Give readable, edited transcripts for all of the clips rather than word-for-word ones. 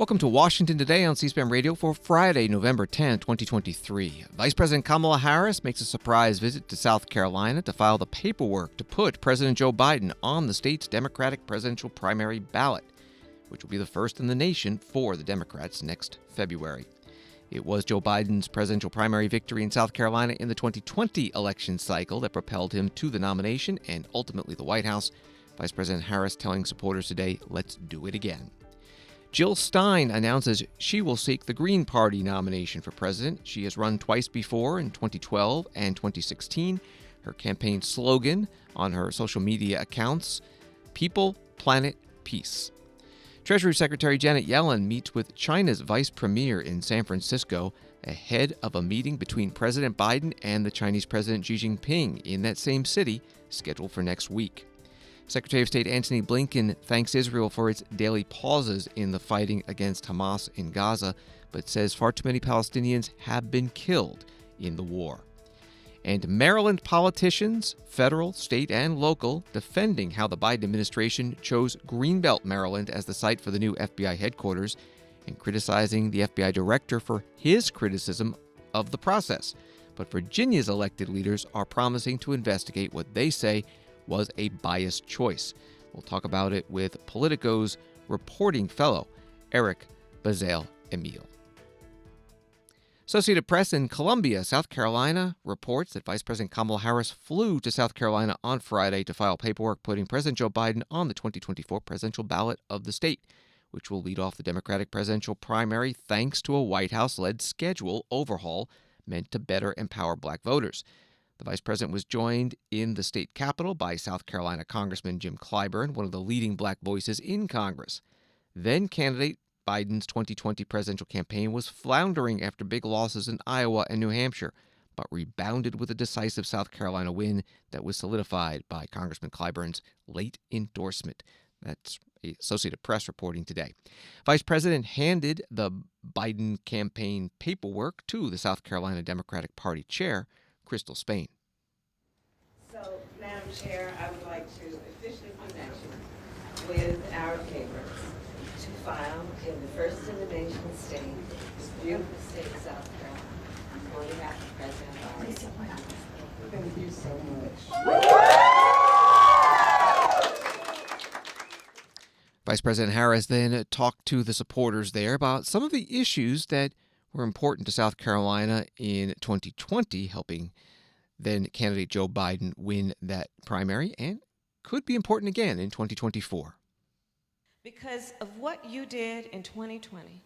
Welcome to Washington Today on C-SPAN Radio for Friday, November 10, 2023. Vice President Kamala Harris makes a surprise visit to South Carolina to file the paperwork to put President Joe Biden on the state's Democratic presidential primary ballot, which will be the first in the nation for the Democrats next February. It was Joe Biden's presidential primary victory in South Carolina in the 2020 election cycle that propelled him to the nomination and ultimately the White House. Vice President Harris telling supporters today, "Let's do it again." Jill Stein announces she will seek the Green Party nomination for president. She has run twice before in 2012 and 2016. Her campaign slogan on her social media accounts, "People, Planet, Peace." Treasury Secretary Janet Yellen meets with China's vice premier in San Francisco ahead of a meeting between President Biden and the Chinese President Xi Jinping in that same city, scheduled for next week. Secretary of State Antony Blinken thanks Israel for its daily pauses in the fighting against Hamas in Gaza, but says far too many Palestinians have been killed in the war. And Maryland politicians, federal, state, and local, defending how the Biden administration chose Greenbelt, Maryland as the site for the new FBI headquarters, and criticizing the FBI director for his criticism of the process. But Virginia's elected leaders are promising to investigate what they say was a biased choice. We'll talk about it with Politico's reporting fellow, Eric Bazale-Emile. Associated Press in Columbia, South Carolina, reports that Vice President Kamala Harris flew to South Carolina on Friday to file paperwork putting President Joe Biden on the 2024 presidential ballot of the state, which will lead off the Democratic presidential primary thanks to a White House-led schedule overhaul meant to better empower black voters. The vice president was joined in the state capitol by South Carolina Congressman Jim Clyburn, one of the leading black voices in Congress. Then candidate Biden's 2020 presidential campaign was floundering after big losses in Iowa and New Hampshire, but rebounded with a decisive South Carolina win that was solidified by Congressman Clyburn's late endorsement. That's Associated Press reporting today. Vice President handed the Biden campaign paperwork to the South Carolina Democratic Party chair, Crystal Spain. So, Madam Chair, I would like to officially present you with our papers to file in the first in the nation state, this beautiful state of South Carolina, on behalf of President Biden. Thank you so much. Vice President Harris then talked to the supporters there about some of the issues that were important to South Carolina in 2020, helping then candidate Joe Biden win that primary, and could be important again in 2024. Because of what you did in 2020,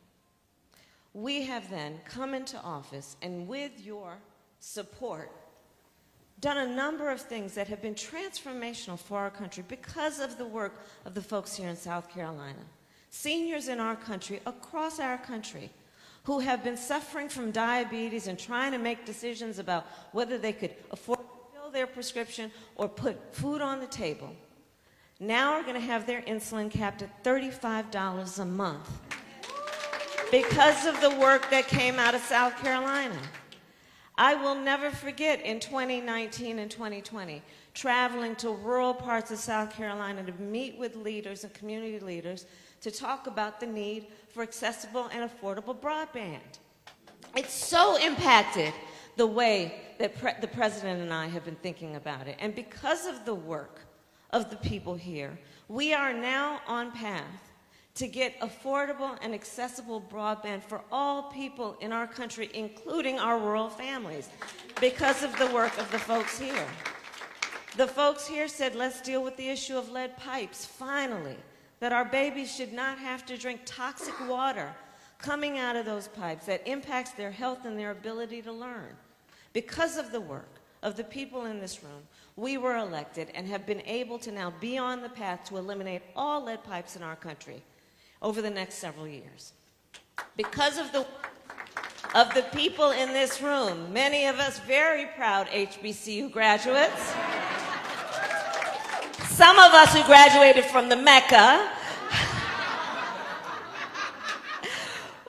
we have then come into office and with your support done a number of things that have been transformational for our country because of the work of the folks here in South Carolina. Seniors in our country, across our country, who have been suffering from diabetes and trying to make decisions about whether they could afford to fill their prescription or put food on the table, now are going to have their insulin capped at $35 a month because of the work that came out of South Carolina. I will never forget in 2019 and 2020, traveling to rural parts of South Carolina to meet with leaders and community leaders to talk about the need for accessible and affordable broadband. It's so impacted the way that the President and I have been thinking about it. And because of the work of the people here, we are now on path to get affordable and accessible broadband for all people in our country, including our rural families, because of the work of the folks here. The folks here said, let's deal with the issue of lead pipes, finally, that our babies should not have to drink toxic water coming out of those pipes that impacts their health and their ability to learn. Because of the work of the people in this room, we were elected and have been able to now be on the path to eliminate all lead pipes in our country over the next several years. Because of the people in this room, many of us very proud HBCU graduates, some of us who graduated from the Mecca,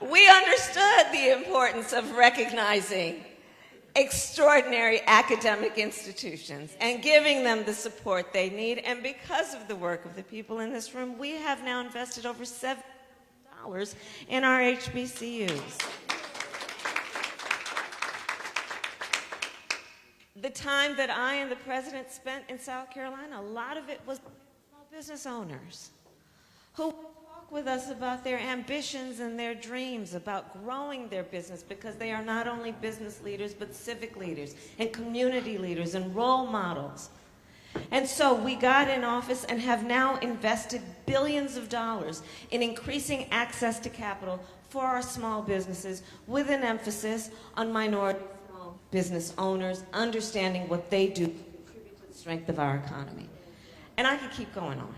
we understood the importance of recognizing extraordinary academic institutions and giving them the support they need. And because of the work of the people in this room, we have now invested over $7 billion in our HBCUs. The time that I and the president spent in South Carolina, a lot of it was small business owners who would talk with us about their ambitions and their dreams, about growing their business, because they are not only business leaders, but civic leaders and community leaders and role models. And so we got in office and have now invested billions of dollars in increasing access to capital for our small businesses, with an emphasis on minority small business owners, understanding what they do to contribute to the strength of our economy. And I could keep going on.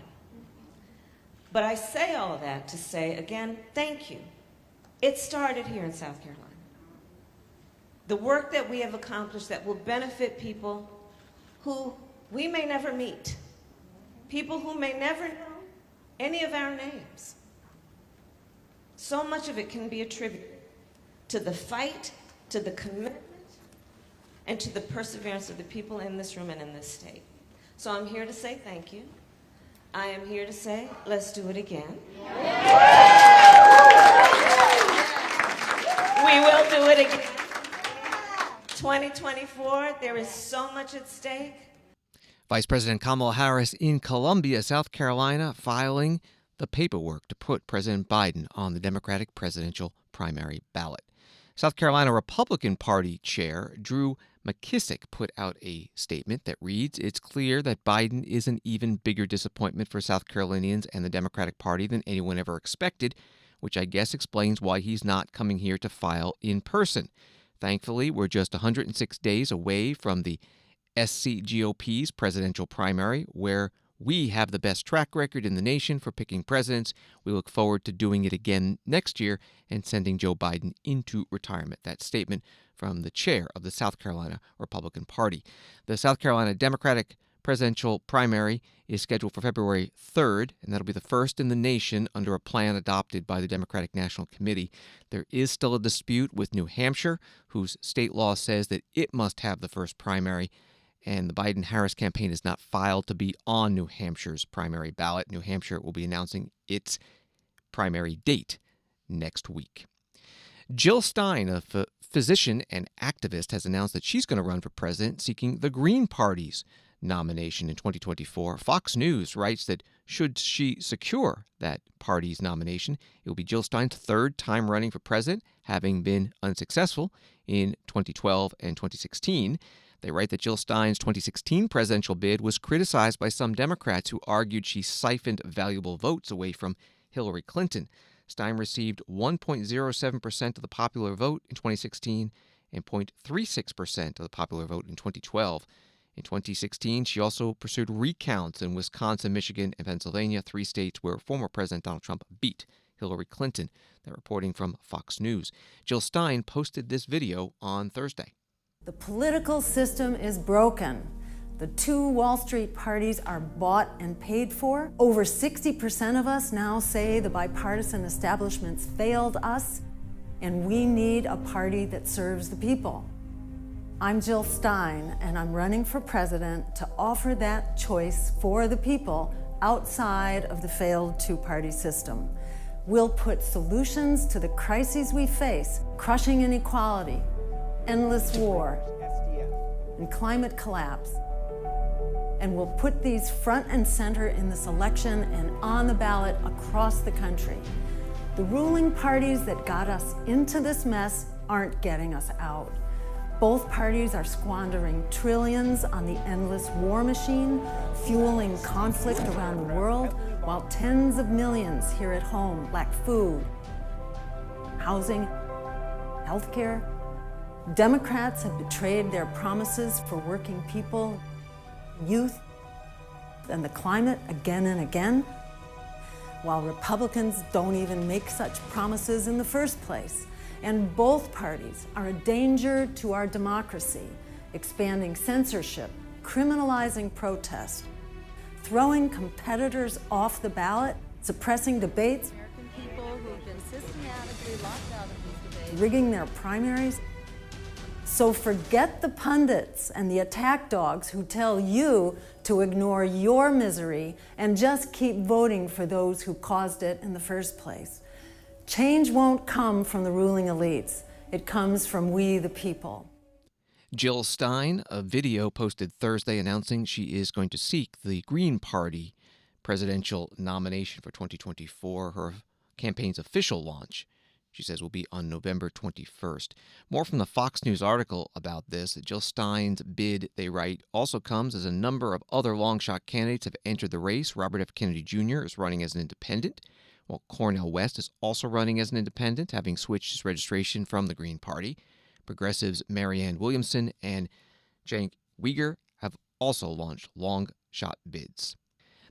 But I say all of that to say, again, thank you. It started here in South Carolina. The work that we have accomplished that will benefit people who we may never meet, people who may never know any of our names. So much of it can be attributed to the fight, to the commitment, and to the perseverance of the people in this room and in this state. So I'm here to say thank you. I am here to say, let's do it again. We will do it again. 2024, there is so much at stake. Vice President Kamala Harris in Columbia, South Carolina, filing the paperwork to put President Biden on the Democratic presidential primary ballot. South Carolina Republican Party Chair Drew McKissick put out a statement that reads, "It's clear that Biden is an even bigger disappointment for South Carolinians and the Democratic Party than anyone ever expected, which I guess explains why he's not coming here to file in person. Thankfully, we're just 106 days away from the SCGOP's presidential primary, where we have the best track record in the nation for picking presidents. We look forward to doing it again next year and sending Joe Biden into retirement." That statement from the chair of the South Carolina Republican Party. The South Carolina Democratic presidential primary is scheduled for February 3rd, and that'll be the first in the nation under a plan adopted by the Democratic National Committee. There is still a dispute with New Hampshire, whose state law says that it must have the first primary, and the Biden-Harris campaign is not filed to be on New Hampshire's primary ballot. New Hampshire will be announcing its primary date next week. Jill Stein, a physician and activist, has announced that she's going to run for president, seeking the Green Party's nomination in 2024. Fox News writes that should she secure that party's nomination, it will be Jill Stein's third time running for president, having been unsuccessful in 2012 and 2016. They write that Jill Stein's 2016 presidential bid was criticized by some Democrats who argued she siphoned valuable votes away from Hillary Clinton. Stein received 1.07% of the popular vote in 2016 and 0.36% of the popular vote in 2012. In 2016, she also pursued recounts in Wisconsin, Michigan, and Pennsylvania, three states where former President Donald Trump beat Hillary Clinton. They're reporting from Fox News. Jill Stein posted this video on Thursday. The political system is broken. The two Wall Street parties are bought and paid for. Over 60% of us now say the bipartisan establishment's failed us, and we need a party that serves the people. I'm Jill Stein, and I'm running for president to offer that choice for the people outside of the failed two-party system. We'll put solutions to the crises we face, crushing inequality, endless war, and climate collapse. And we'll put these front and center in this election and on the ballot across the country. The ruling parties that got us into this mess aren't getting us out. Both parties are squandering trillions on the endless war machine, fueling conflict around the world, while tens of millions here at home lack food, housing, healthcare. Democrats have betrayed their promises for working people, youth, and the climate again and again, while Republicans don't even make such promises in the first place. And both parties are a danger to our democracy, expanding censorship, criminalizing protest, throwing competitors off the ballot, suppressing debates, American people who've been systematically locked out of these debates, rigging their primaries. So forget the pundits and the attack dogs who tell you to ignore your misery and just keep voting for those who caused it in the first place. Change won't come from the ruling elites. It comes from we, the people. Jill Stein, a video posted Thursday announcing she is going to seek the Green Party presidential nomination for 2024. Her campaign's official launch, she says, will be on November 21st. More from the Fox News article about this. Jill Stein's bid, they write, also comes as a number of other long-shot candidates have entered the race. Robert F. Kennedy Jr. is running as an independent, while Cornel West is also running as an independent, having switched his registration from the Green Party. Progressives Marianne Williamson and Cenk Uygur have also launched long-shot bids.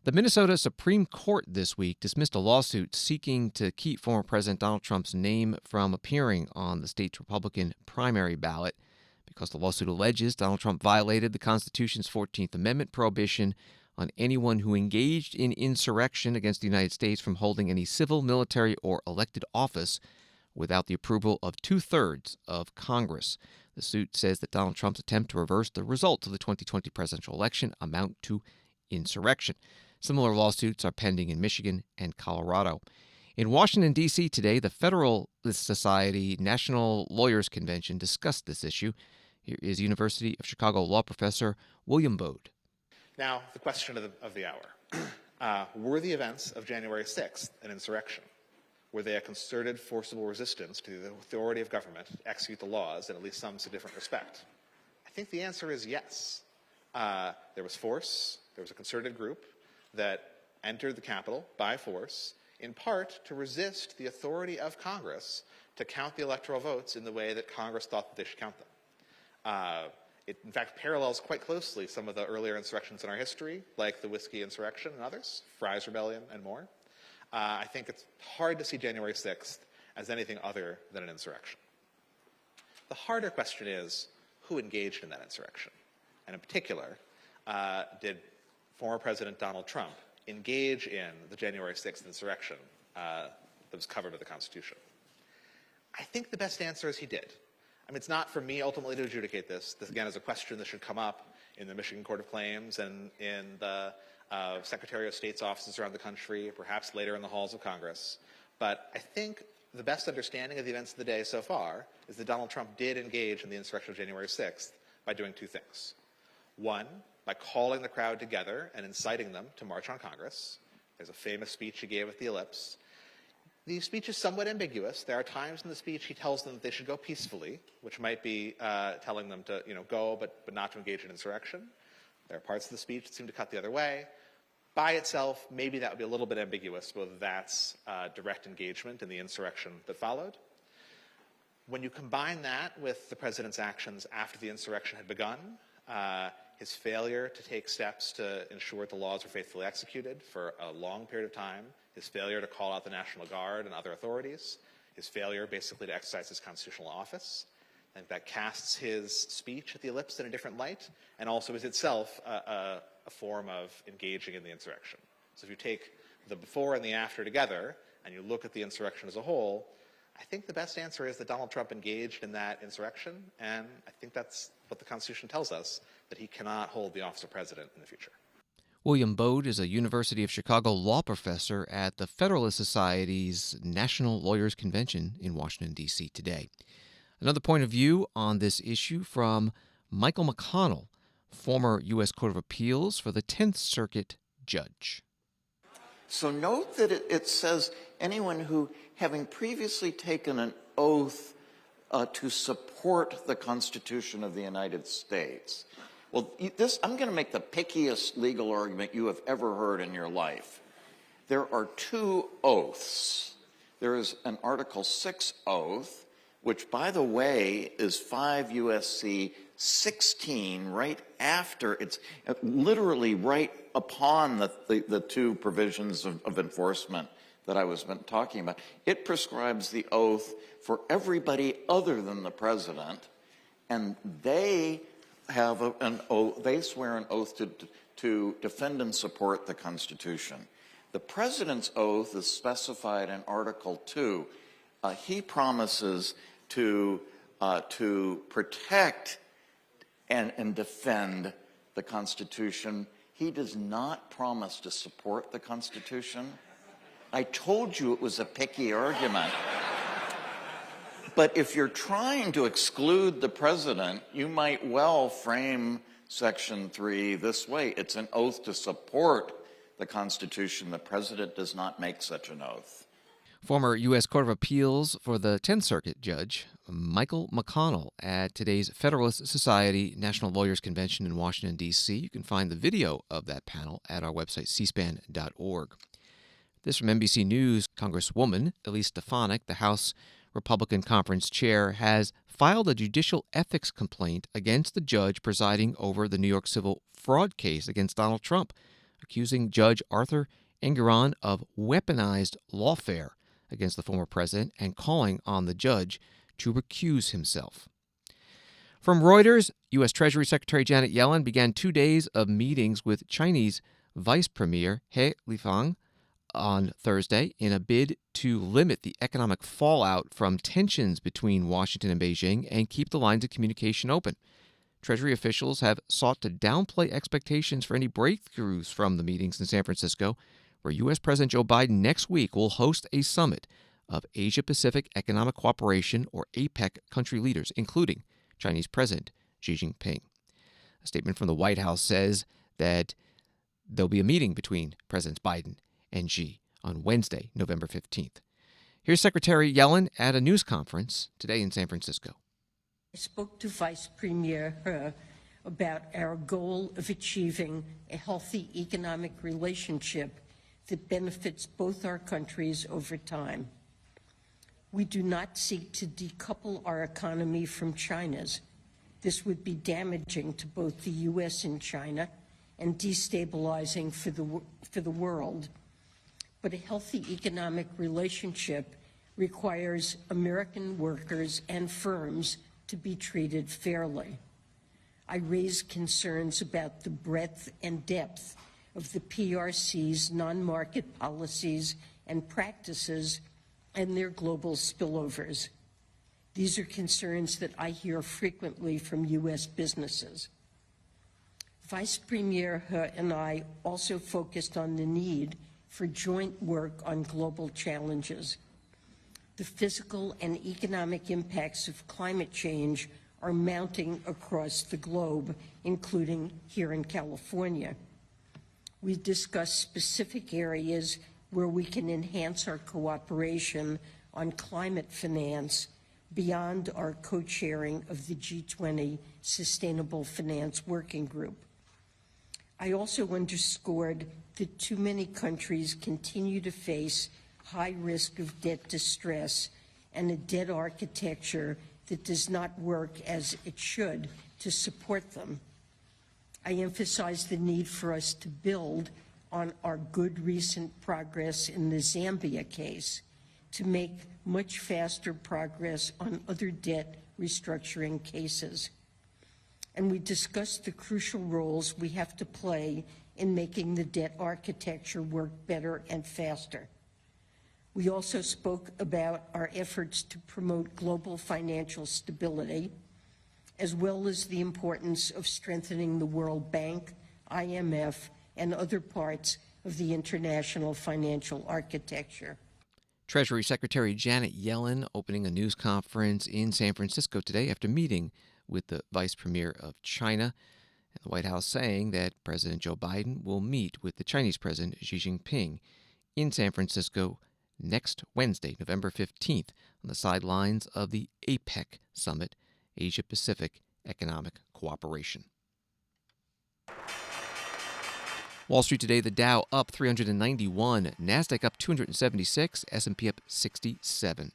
The Minnesota Supreme Court this week dismissed a lawsuit seeking to keep former President Donald Trump's name from appearing on the state's Republican primary ballot because the lawsuit alleges Donald Trump violated the Constitution's 14th Amendment prohibition on anyone who engaged in insurrection against the United States from holding any civil, military, or elected office without the approval of two-thirds of Congress. The suit says that Donald Trump's attempt to reverse the results of the 2020 presidential election amount to insurrection. Similar lawsuits are pending in Michigan and Colorado. In Washington, D.C. today, the Federalist Society National Lawyers Convention discussed this issue. Here is University of Chicago law professor William Bode. Now, the question of the hour. Were the events of January 6th an insurrection? Were they a concerted, forcible resistance to the authority of government to execute the laws in at least some significant respect? I think the answer is yes. There was force. There was a concerted group that entered the Capitol by force, in part to resist the authority of Congress to count the electoral votes in the way that Congress thought that they should count them. It, in fact, parallels quite closely some of the earlier insurrections in our history, like the Whiskey Insurrection and others, Fry's Rebellion and more. I think it's hard to see January 6th as anything other than an insurrection. The harder question is, who engaged in that insurrection? And in particular, did former President Donald Trump engage in the January 6th insurrection that was covered by the Constitution? I think the best answer is he did. I mean, it's not for me ultimately to adjudicate this. This, again, is a question that should come up in the Michigan Court of Claims and in the Secretary of State's offices around the country, perhaps later in the halls of Congress. But I think the best understanding of the events of the day so far is that Donald Trump did engage in the insurrection of January 6th by doing two things. One, by calling the crowd together and inciting them to march on Congress. There's a famous speech he gave at the Ellipse. The speech is somewhat ambiguous. There are times in the speech he tells them that they should go peacefully, which might be telling them to go but not to engage in insurrection. There are parts of the speech that seem to cut the other way. By itself, maybe that would be a little bit ambiguous, whether that's direct engagement in the insurrection that followed. When you combine that with the president's actions after the insurrection had begun, his failure to take steps to ensure the laws were faithfully executed for a long period of time, his failure to call out the National Guard and other authorities, his failure basically to exercise his constitutional office, and that casts his speech at the Ellipse in a different light, and also is itself a form of engaging in the insurrection. So if you take the before and the after together, and you look at the insurrection as a whole, I think the best answer is that Donald Trump engaged in that insurrection, and I think that's what the Constitution tells us, that he cannot hold the office of president in the future. William Bode is a University of Chicago law professor at the Federalist Society's National Lawyers Convention in Washington, D.C. today. Another point of view on this issue from Michael McConnell, former U.S. Court of Appeals for the 10th Circuit judge. So note that it says anyone who, having previously taken an oath to support the Constitution of the United States. Well, I'm going to make the pickiest legal argument you have ever heard in your life. There are two oaths. There is an Article 6 oath, which, by the way, is 5 U.S.C. 16, right after, it's literally right upon the two provisions of enforcement that I was talking about. It prescribes the oath for everybody other than the president, and they have an oath, they swear an oath to defend and support the Constitution. The president's oath is specified in Article 2. He promises to protect and defend the Constitution. He does not promise to support the Constitution. I told you it was a picky argument. But if you're trying to exclude the president, you might well frame Section 3 this way. It's an oath to support the Constitution. The president does not make such an oath. Former U.S. Court of Appeals for the 10th Circuit Judge Michael McConnell at today's Federalist Society National Lawyers Convention in Washington, D.C. You can find the video of that panel at our website, cspan.org. This from NBC News. Congresswoman Elise Stefanik, the House Republican Conference chair, has filed a judicial ethics complaint against the judge presiding over the New York civil fraud case against Donald Trump, accusing Judge Arthur Engoron of weaponized lawfare against the former president and calling on the judge to recuse himself. From Reuters, U.S. Treasury Secretary Janet Yellen began 2 days of meetings with Chinese Vice Premier He Lifeng on Thursday in a bid to limit the economic fallout from tensions between Washington and Beijing and keep the lines of communication open. Treasury officials have sought to downplay expectations for any breakthroughs from the meetings in San Francisco, where U.S. President Joe Biden next week will host a summit of Asia-Pacific Economic Cooperation, or APEC, country leaders, including Chinese President Xi Jinping. A statement from the White House says that there'll be a meeting between Presidents Biden and Xi on Wednesday, November 15th. Here's Secretary Yellen at a news conference today in San Francisco. I spoke to Vice Premier He about our goal of achieving a healthy economic relationship that benefits both our countries over time. We do not seek to decouple our economy from China's. This would be damaging to both the U.S. and China and destabilizing for the world. But a healthy economic relationship requires American workers and firms to be treated fairly. I raised concerns about the breadth and depth of the PRC's non-market policies and practices and their global spillovers. These are concerns that I hear frequently from U.S. businesses. Vice Premier He and I also focused on the need for joint work on global challenges. The physical and economic impacts of climate change are mounting across the globe, including here in California. We discussed specific areas where we can enhance our cooperation on climate finance beyond our co-chairing of the G20 Sustainable Finance Working Group. I also underscored that too many countries continue to face high risk of debt distress and a debt architecture that does not work as it should to support them. I emphasized the need for us to build on our good recent progress in the Zambia case to make much faster progress on other debt restructuring cases. And we discussed the crucial roles we have to play in making the debt architecture work better and faster. We also spoke about our efforts to promote global financial stability, as well as the importance of strengthening the World Bank, IMF, and other parts of the international financial architecture. Treasury Secretary Janet Yellen opening a news conference in San Francisco today after meeting with the Vice Premier of China, and the White House saying that President Joe Biden will meet with the Chinese President Xi Jinping in San Francisco next Wednesday, November 15th, on the sidelines of the APEC Summit, Asia-Pacific Economic Cooperation. Wall Street today, the Dow up 391, NASDAQ up 276, S&P up 67.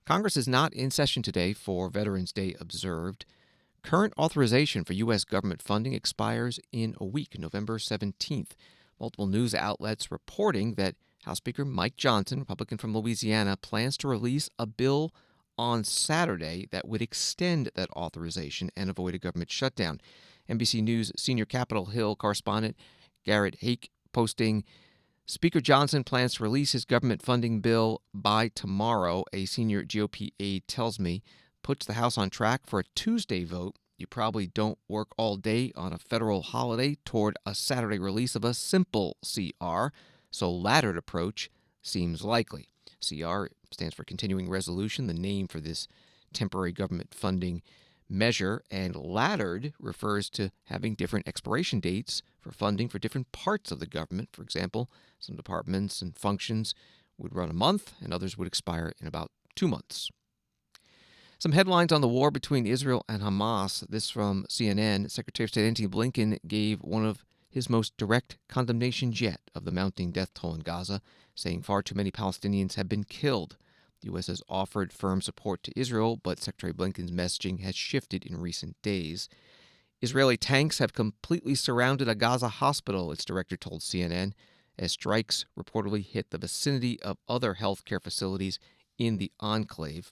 Congress is not in session today for Veterans Day observed. Current authorization for U.S. government funding expires in a week, November 17th. Multiple news outlets reporting that House Speaker Mike Johnson, Republican from Louisiana, plans to release a bill on Saturday that would extend that authorization and avoid a government shutdown. NBC News senior Capitol Hill correspondent Garrett Hake posting, Speaker Johnson plans to release his government funding bill by tomorrow, a senior GOP aide tells me, puts the House on track for a Tuesday vote. You probably don't work all day on a federal holiday toward a Saturday release of a simple CR, so laddered approach seems likely. CR stands for Continuing Resolution, the name for this temporary government funding measure, and laddered refers to having different expiration dates for funding for different parts of the government. For example, some departments and functions would run a month, and others would expire in about 2 months. Some headlines on the war between Israel and Hamas. This from CNN. Secretary of State Antony Blinken gave one of his most direct condemnations yet of the mounting death toll in Gaza, saying far too many Palestinians have been killed. The U.S. has offered firm support to Israel, but Secretary Blinken's messaging has shifted in recent days. Israeli tanks have completely surrounded a Gaza hospital, its director told CNN, as strikes reportedly hit the vicinity of other healthcare facilities in the enclave.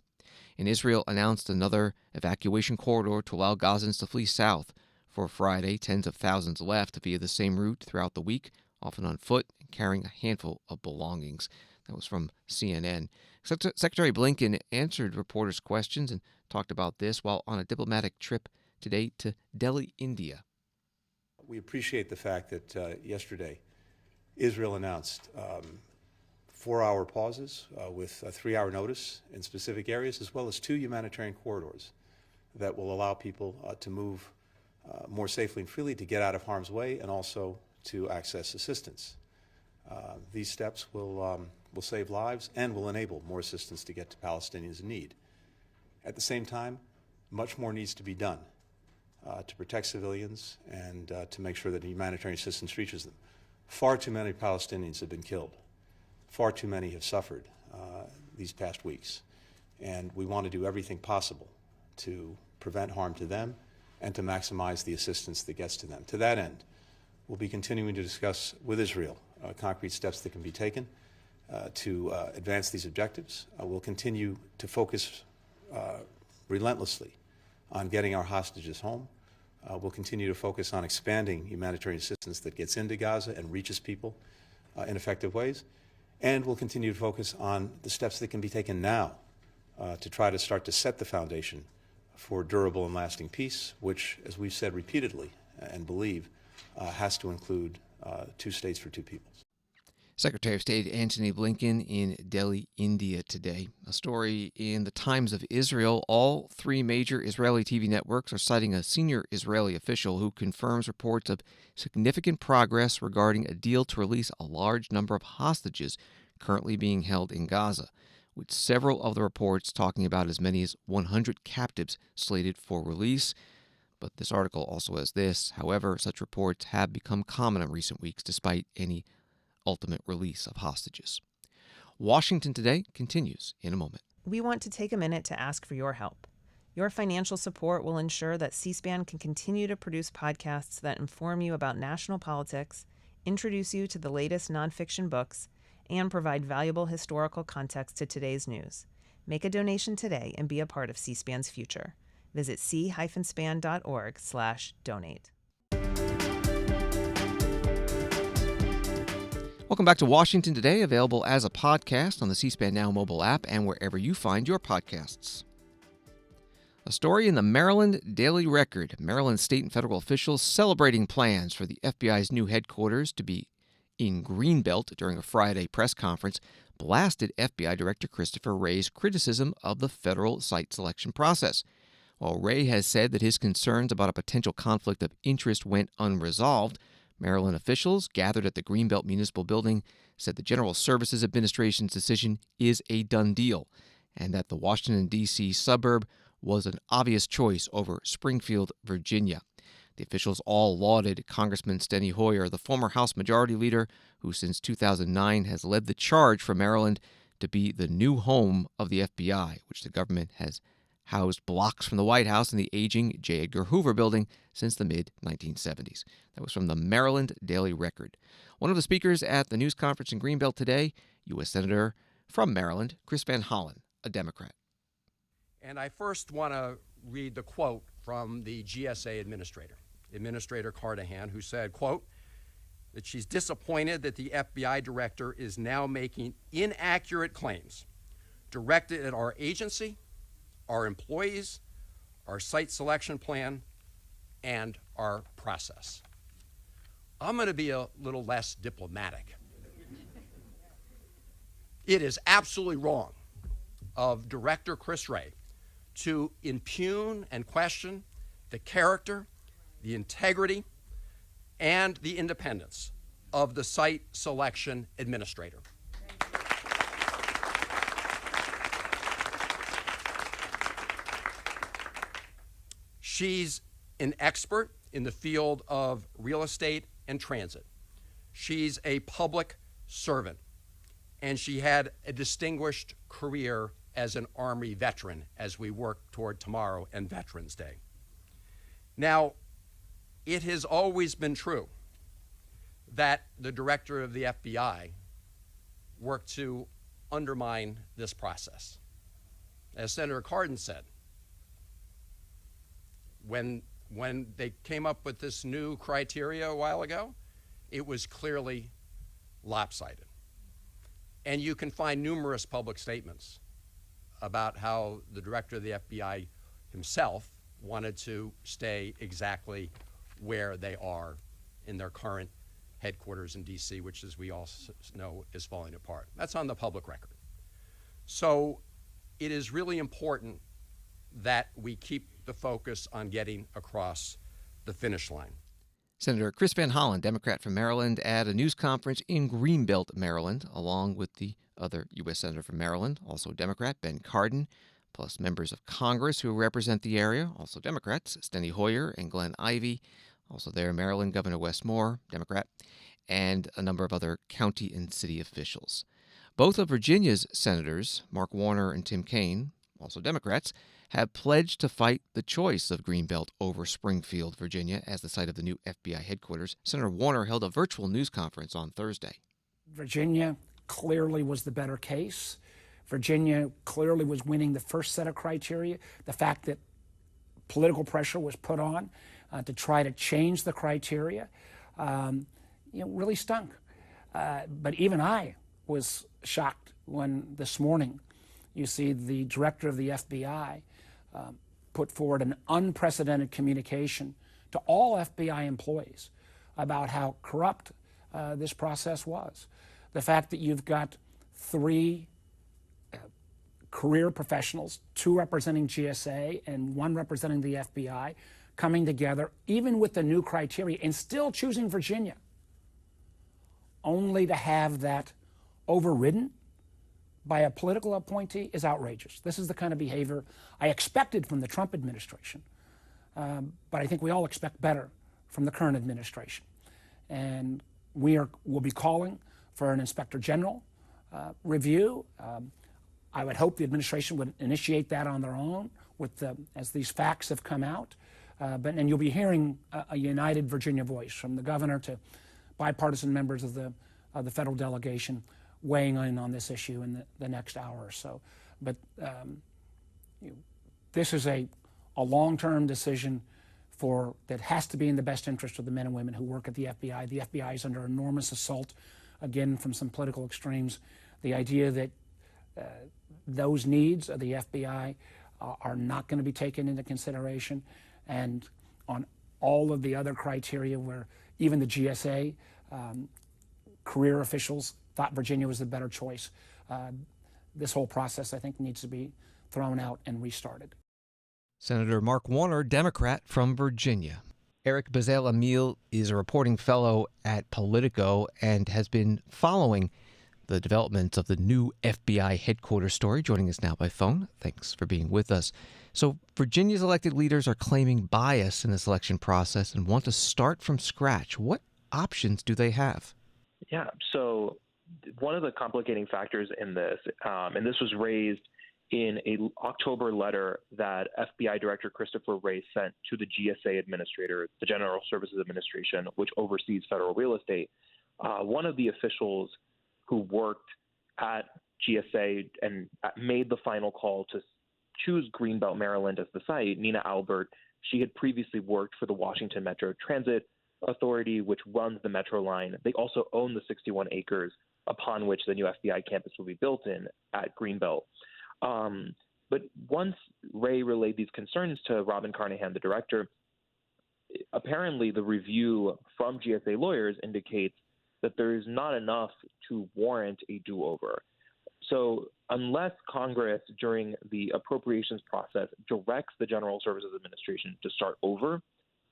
And Israel announced another evacuation corridor to allow Gazans to flee south. For Friday, tens of thousands left via the same route throughout the week, often on foot and carrying a handful of belongings. That was from CNN. Secretary Blinken answered reporters' questions and talked about this while on a diplomatic trip today to Delhi, India. We appreciate the fact that yesterday Israel announced 4-hour pauses with a 3-hour notice in specific areas, as well as 2 humanitarian corridors that will allow people to move more safely and freely, to get out of harm's way, and also to access assistance. These steps will save lives and will enable more assistance to get to Palestinians in need. At the same time, much more needs to be done to protect civilians and to make sure that humanitarian assistance reaches them. Far too many Palestinians have been killed. Far too many have suffered these past weeks. And we want to do everything possible to prevent harm to them and to maximize the assistance that gets to them. To that end, we'll be continuing to discuss with Israel concrete steps that can be taken to advance these objectives. We'll continue to focus relentlessly on getting our hostages home. We'll continue to focus on expanding humanitarian assistance that gets into Gaza and reaches people in effective ways. And we'll continue to focus on the steps that can be taken now to try to start to set the foundation for durable and lasting peace, which, as we've said repeatedly and believe, has to include 2 states for 2 peoples. Secretary of State Antony Blinken in Delhi, India today. A story in the Times of Israel. All 3 major Israeli TV networks are citing a senior Israeli official who confirms reports of significant progress regarding a deal to release a large number of hostages currently being held in Gaza, with several of the reports talking about as many as 100 captives slated for release. But this article also has this. However, such reports have become common in recent weeks despite any ultimate release of hostages. Washington Today continues in a moment. We want to take a minute to ask for your help. Your financial support will ensure that C-SPAN can continue to produce podcasts that inform you about national politics, introduce you to the latest nonfiction books, and provide valuable historical context to today's news. Make a donation today and be a part of C-SPAN's future. Visit c-span.org/donate. Welcome back to Washington Today, available as a podcast on the C-SPAN Now mobile app and wherever you find your podcasts. A story in the Maryland Daily Record. Maryland state and federal officials celebrating plans for the FBI's new headquarters to be in Greenbelt during a Friday press conference blasted FBI Director Christopher Wray's criticism of the federal site selection process. While Wray has said that his concerns about a potential conflict of interest went unresolved, Maryland officials gathered at the Greenbelt Municipal Building said the General Services Administration's decision is a done deal and that the Washington, D.C. suburb was an obvious choice over Springfield, Virginia. The officials all lauded Congressman Steny Hoyer, the former House Majority Leader, who since 2009 has led the charge for Maryland to be the new home of the FBI, which the government has housed blocks from the White House in the aging J. Edgar Hoover building since the mid-1970s. That was from the Maryland Daily Record. One of the speakers at the news conference in Greenbelt today, U.S. Senator from Maryland, Chris Van Hollen, a Democrat. And I first want to read the quote from the GSA administrator, Administrator Cardahan, who said, quote, that she's disappointed that the FBI director is now making inaccurate claims directed at our agency, our employees, our site selection plan, and our process. I'm going to be a little less diplomatic. It is absolutely wrong of Director Chris Wray to impugn and question the character, the integrity, and the independence of the site selection administrator. She's an expert in the field of real estate and transit. She's a public servant, and she had a distinguished career as an Army veteran as we work toward tomorrow and Veterans Day. Now, it has always been true that the director of the FBI worked to undermine this process. As Senator Cardin said, when they came up with this new criteria a while ago, it was clearly lopsided. And you can find numerous public statements about how the director of the FBI himself wanted to stay exactly where they are in their current headquarters in D.C., which, as we all know, is falling apart. That's on the public record. So it is really important that we keep the focus on getting across the finish line. Senator Chris Van Hollen, Democrat from Maryland, at a news conference in Greenbelt, Maryland, along with the other U.S. Senator from Maryland, also Democrat, Ben Cardin, plus members of Congress who represent the area, also Democrats, Steny Hoyer and Glenn Ivey, also there in Maryland, Governor Wes Moore, Democrat, and a number of other county and city officials. Both of Virginia's senators, Mark Warner and Tim Kaine, also Democrats, have pledged to fight the choice of Greenbelt over Springfield, Virginia, as the site of the new FBI headquarters. Senator Warner held a virtual news conference on Thursday. Virginia clearly was the better case. Virginia clearly was winning the first set of criteria. The fact that political pressure was put on to try to change the criteria, really stunk. But even I was shocked when this morning you see the director of the FBI put forward an unprecedented communication to all FBI employees about how corrupt this process was. The fact that you've got 3 career professionals, 2 representing GSA and 1 representing the FBI, coming together, even with the new criteria, and still choosing Virginia, only to have that overridden by a political appointee is outrageous. This is the kind of behavior I expected from the Trump administration, but I think we all expect better from the current administration. And we'll be calling for an Inspector General review. I would hope the administration would initiate that on their own as these facts have come out. And you'll be hearing a united Virginia voice from the governor to bipartisan members of the federal delegation weighing in on this issue in the next hour or so. But this is a long-term decision that has to be in the best interest of the men and women who work at the FBI. The FBI is under enormous assault, again, from some political extremes. The idea that those needs of the FBI are not going to be taken into consideration, and on all of the other criteria where even the GSA career officials thought Virginia was the better choice. This whole process, I think, needs to be thrown out and restarted. Senator Mark Warner, Democrat from Virginia. Eric Bazell-Amil is a reporting fellow at Politico and has been following the developments of the new FBI headquarters story, joining us now by phone. Thanks for being with us. So Virginia's elected leaders are claiming bias in the selection process and want to start from scratch. What options do they have? Yeah, so one of the complicating factors in this, and this was raised in an October letter that FBI Director Christopher Wray sent to the GSA administrator, the General Services Administration, which oversees federal real estate. One of the officials who worked at GSA and made the final call to choose Greenbelt, Maryland as the site, Nina Albert, she had previously worked for the Washington Metro Transit Authority, which runs the Metro line. They also own the 61 acres upon which the new FBI campus will be built in at Greenbelt. But once Wray relayed these concerns to Robin Carnahan, the director, apparently the review from GSA lawyers indicates that there is not enough to warrant a do-over. So unless Congress, during the appropriations process, directs the General Services Administration to start over,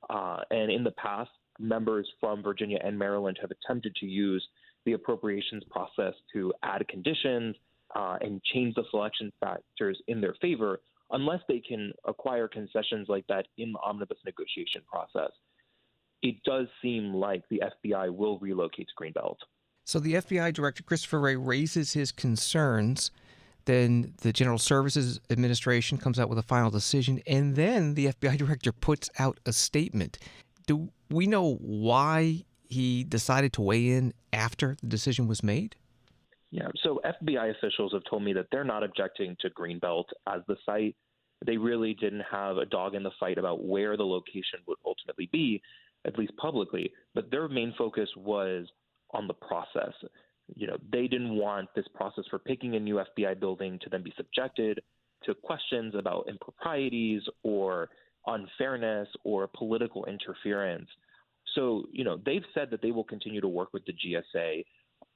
and in the past, members from Virginia and Maryland have attempted to use the appropriations process to add conditions and change the selection factors in their favor, unless they can acquire concessions like that in the omnibus negotiation process, it does seem like the FBI will relocate to Greenbelt. So the FBI Director Christopher Wray raises his concerns, then the General Services Administration comes out with a final decision, and then the FBI Director puts out a statement. Do we know why he decided to weigh in after the decision was made? Yeah, so FBI officials have told me that they're not objecting to Greenbelt as the site. They really didn't have a dog in the fight about where the location would ultimately be, at least publicly, but their main focus was on the process. They didn't want this process for picking a new FBI building to then be subjected to questions about improprieties or unfairness or political interference. So, they've said that they will continue to work with the GSA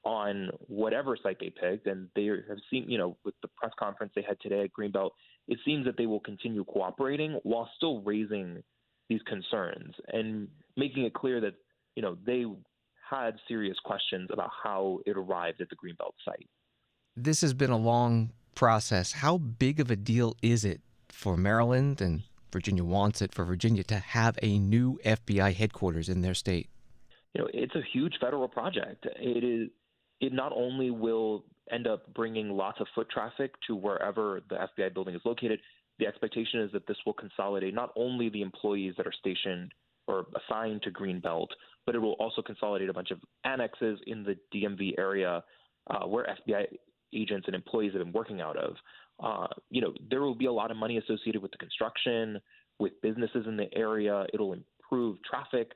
on whatever site they picked, and they have seen, with the press conference they had today at Greenbelt, it seems that they will continue cooperating while still raising these concerns and making it clear that, they had serious questions about how it arrived at the Greenbelt site. This has been a long process. How big of a deal is it for Maryland, and Virginia wants it for Virginia, to have a new FBI headquarters in their state? It's a huge federal project. It not only will end up bringing lots of foot traffic to wherever the FBI building is located, the expectation is that this will consolidate not only the employees that are stationed or assigned to Greenbelt, but it will also consolidate a bunch of annexes in the DMV area where FBI agents and employees have been working out of. There will be a lot of money associated with the construction, with businesses in the area. It'll improve traffic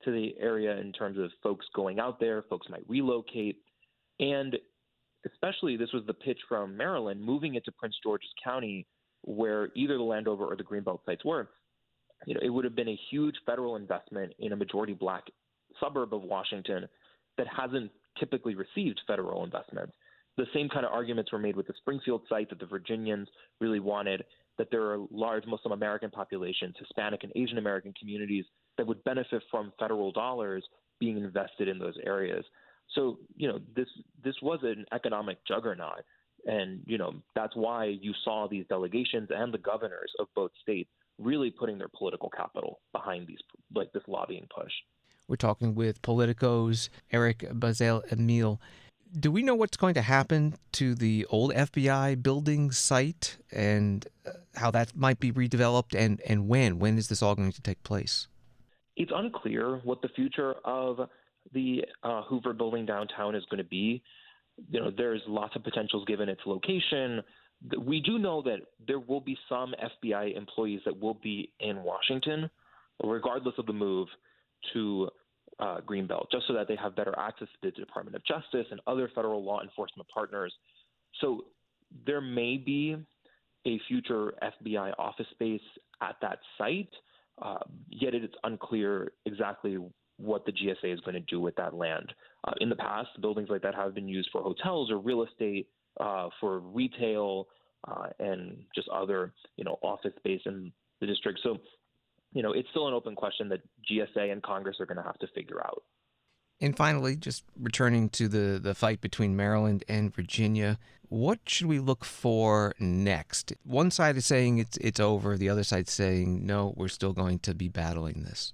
to the area in terms of folks going out there. Folks might relocate. And especially, this was the pitch from Maryland, moving it to Prince George's County, where either the Landover or the Greenbelt sites were. It would have been a huge federal investment in a majority black suburb of Washington that hasn't typically received federal investment. The same kind of arguments were made with the Springfield site that the Virginians really wanted, that there are large Muslim American populations, Hispanic and Asian American communities that would benefit from federal dollars being invested in those areas. So, this was an economic juggernaut. And, that's why you saw these delegations and the governors of both states really putting their political capital behind this lobbying push. We're talking with Politico's Eric Bazell-Emile. Do we know what's going to happen to the old FBI building site and how that might be redeveloped and when? When is this all going to take place? It's unclear what the future of the Hoover building downtown is going to be. There's lots of potentials given its location. We do know that there will be some FBI employees that will be in Washington, regardless of the move to Greenbelt, just so that they have better access to the Department of Justice and other federal law enforcement partners. So there may be a future FBI office space at that site, yet it is unclear exactly what the GSA is going to do with that land. In the past, buildings like that have been used for hotels or real estate, for retail, and just other, office space in the district. So, it's still an open question that GSA and Congress are going to have to figure out. And finally, just returning to the fight between Maryland and Virginia, what should we look for next? One side is saying it's over. The other side saying, no, we're still going to be battling this.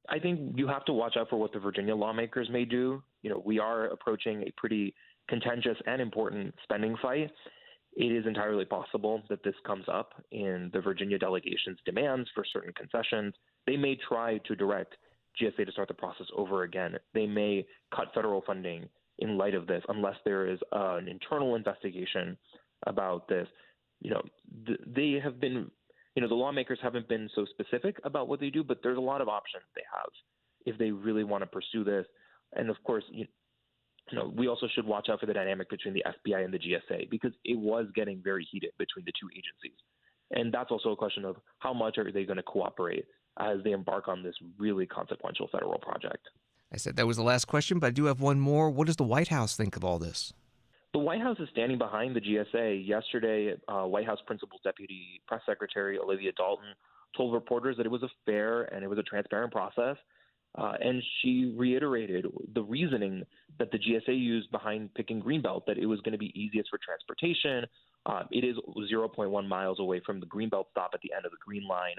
I think you have to watch out for what the Virginia lawmakers may do. We are approaching a pretty contentious and important spending fight. It is entirely possible that this comes up in the Virginia delegation's demands for certain concessions. They may try to direct GSA to start the process over again. They may cut federal funding in light of this unless there is an internal investigation about this. They have been, the lawmakers haven't been so specific about what they do, but there's a lot of options they have if they really want to pursue this. And of course, we also should watch out for the dynamic between the FBI and the GSA, because it was getting very heated between the two agencies. And that's also a question of how much are they going to cooperate as they embark on this really consequential federal project. I said that was the last question, but I do have one more. What does the White House think of all this? The White House is standing behind the GSA. Yesterday, White House Principal Deputy Press Secretary Olivia Dalton told reporters that it was a fair and it was a transparent process. And she reiterated the reasoning that the GSA used behind picking Greenbelt, that it was going to be easiest for transportation. It is 0.1 miles away from the Greenbelt stop at the end of the Green Line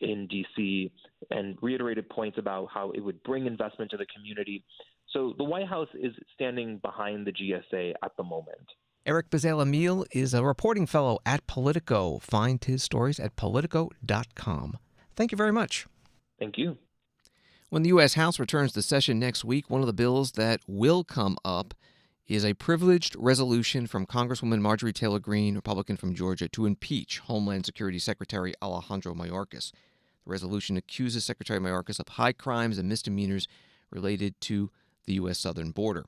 in D.C., and reiterated points about how it would bring investment to the community. So the White House is standing behind the GSA at the moment. Eric Bazell-Emile is a reporting fellow at Politico. Find his stories at politico.com. Thank you very much. Thank you. When the U.S. House returns to session next week, one of the bills that will come up is a privileged resolution from Congresswoman Marjorie Taylor Green, Republican from Georgia, to impeach Homeland Security Secretary Alejandro Mayorkas. The resolution accuses Secretary Mayorkas of high crimes and misdemeanors related to the U.S. southern border.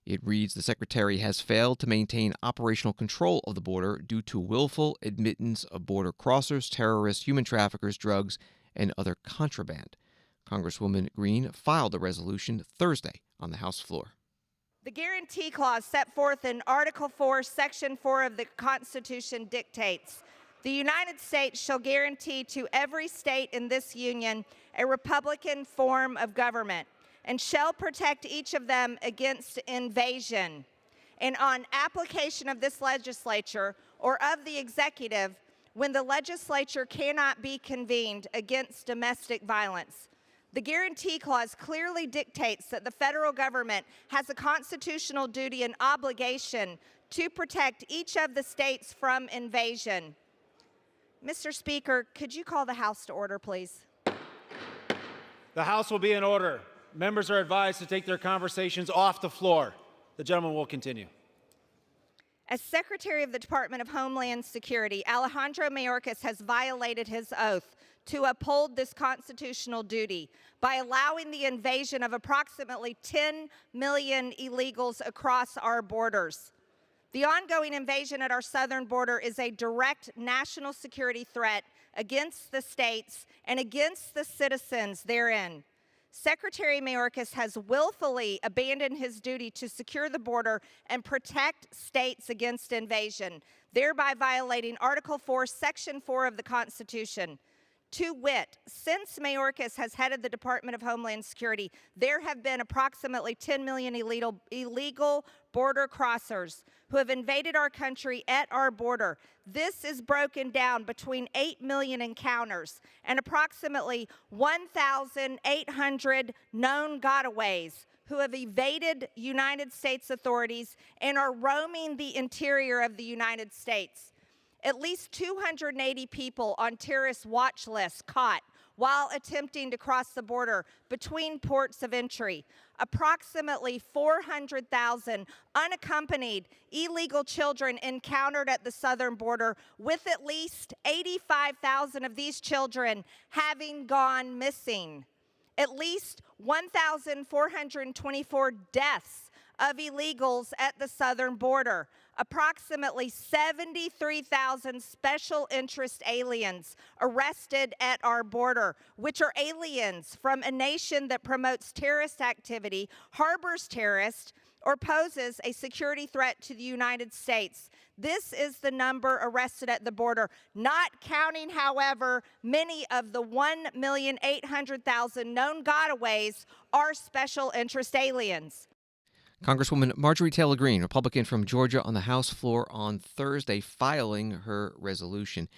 It reads, the Secretary has failed to maintain operational control of the border due to willful admittance of border crossers, terrorists, human traffickers, drugs, and other contraband. Congresswoman Green filed the resolution Thursday on the House floor. The guarantee clause set forth in Article 4, Section 4 of the Constitution dictates, the United States shall guarantee to every state in this union a republican form of government, and shall protect each of them against invasion. And on application of this legislature or of the executive, when the legislature cannot be convened against domestic violence. The guarantee clause clearly dictates that the federal government has a constitutional duty and obligation to protect each of the states from invasion. Mr. Speaker, could you call the House to order, please? The House will be in order. Members are advised to take their conversations off the floor. The gentleman will continue. As Secretary of the Department of Homeland Security, Alejandro Mayorkas has violated his oath to uphold this constitutional duty by allowing the invasion of approximately 10 million illegals across our borders. The ongoing invasion at our southern border is a direct national security threat against the states and against the citizens therein. Secretary Mayorkas has willfully abandoned his duty to secure the border and protect states against invasion, thereby violating Article 4, Section 4 of the Constitution. To wit, since Mayorkas has headed the Department of Homeland Security, there have been approximately 10 million illegal border crossers who have invaded our country at our border. This is broken down between 8 million encounters and approximately 1,800 known gotaways who have evaded United States authorities and are roaming the interior of the United States. At least 280 people on terrorist watch lists caught while attempting to cross the border between ports of entry. Approximately 400,000 unaccompanied illegal children encountered at the southern border, with at least 85,000 of these children having gone missing. At least 1,424 deaths of illegals at the southern border. Approximately 73,000 special interest aliens arrested at our border, which are aliens from a nation that promotes terrorist activity, harbors terrorists, or poses a security threat to the United States. This is the number arrested at the border, not counting, however, many of the 1,800,000 known gotaways are special interest aliens. Congresswoman Marjorie Taylor Green, Republican from Georgia, on the House floor on Thursday, filing her resolution.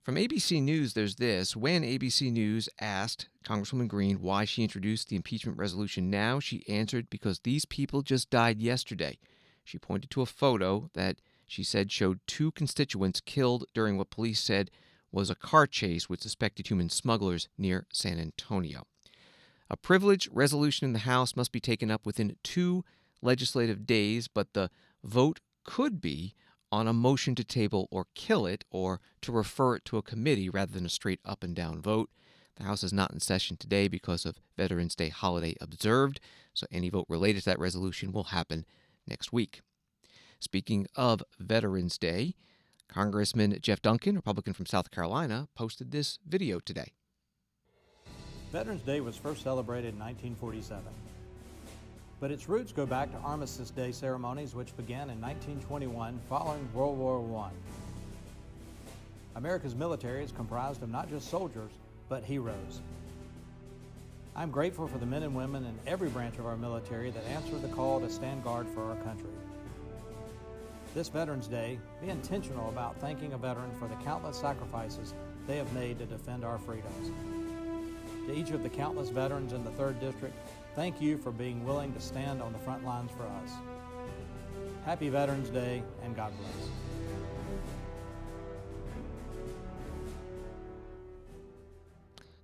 From ABC News, there's this. When ABC News asked Congresswoman Green why she introduced the impeachment resolution now, she answered, because these people just died yesterday. She pointed to a photo that she said showed two constituents killed during what police said was a car chase with suspected human smugglers near San Antonio. A privilege resolution in the House must be taken up within 2 legislative days, but the vote could be on a motion to table or kill it, or to refer it to a committee rather than a straight up and down vote. The House is not in session today because of Veterans Day holiday observed, so any vote related to that resolution will happen next week. Speaking of Veterans Day, Congressman Jeff Duncan, Republican from South Carolina, posted this video today. Veterans Day was first celebrated in 1947. but its roots go back to Armistice Day ceremonies which began in 1921 following World War I. America's military is comprised of not just soldiers, but heroes. I'm grateful for the men and women in every branch of our military that answer the call to stand guard for our country. This Veterans Day, be intentional about thanking a veteran for the countless sacrifices they have made to defend our freedoms. To each of the countless veterans in the 3rd District, thank you for being willing to stand on the front lines for us. Happy Veterans Day, and God bless.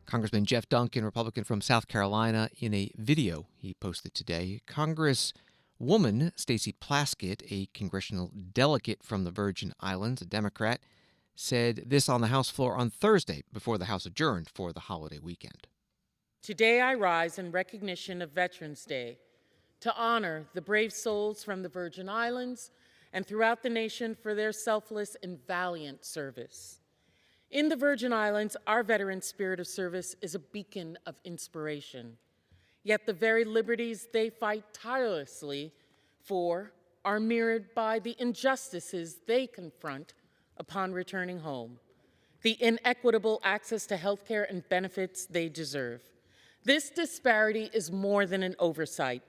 Congressman Jeff Duncan, Republican from South Carolina, in a video he posted today. Congresswoman Stacey Plaskett, a congressional delegate from the Virgin Islands, a Democrat, said this on the House floor on Thursday before the House adjourned for the holiday weekend. Today I rise in recognition of Veterans Day to honor the brave souls from the Virgin Islands and throughout the nation for their selfless and valiant service. In the Virgin Islands, our veteran spirit of service is a beacon of inspiration. Yet the very liberties they fight tirelessly for are mirrored by the injustices they confront upon returning home, the inequitable access to health care and benefits they deserve. This disparity is more than an oversight.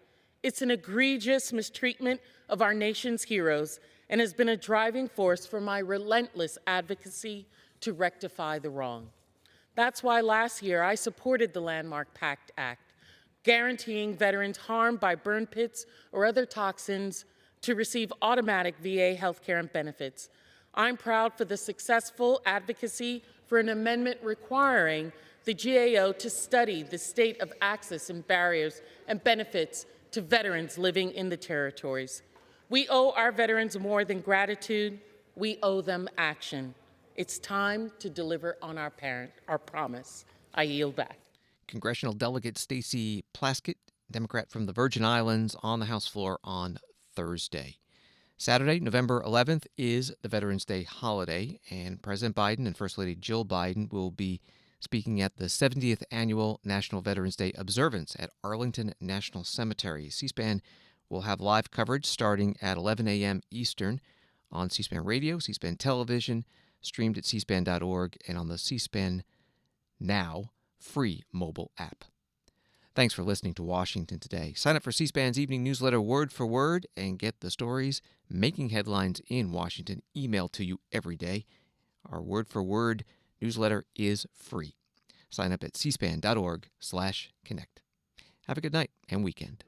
It's an egregious mistreatment of our nation's heroes and has been a driving force for my relentless advocacy to rectify the wrong. That's why last year I supported the landmark PACT Act, guaranteeing veterans harmed by burn pits or other toxins to receive automatic VA health care and benefits. I'm proud for the successful advocacy for an amendment requiring the GAO to study the state of access and barriers and benefits to veterans living in the territories. We owe our veterans more than gratitude. We owe them action. It's time to deliver on our promise. I yield back. Congressional Delegate Stacey Plaskett, Democrat from the Virgin Islands, on the House floor on Thursday. Saturday, November 11th, is the Veterans Day holiday, and President Biden and First Lady Jill Biden will be speaking at the 70th Annual National Veterans Day observance at Arlington National Cemetery. C-SPAN will have live coverage starting at 11 a.m. Eastern on C-SPAN Radio, C-SPAN Television, streamed at cspan.org, and on the C-SPAN Now free mobile app. Thanks for listening to Washington Today. Sign up for C-SPAN's evening newsletter word for word and get the stories making headlines in Washington emailed to you every day. Our word for word newsletter is free. Sign up at cspan.org/connect. Have a good night and weekend.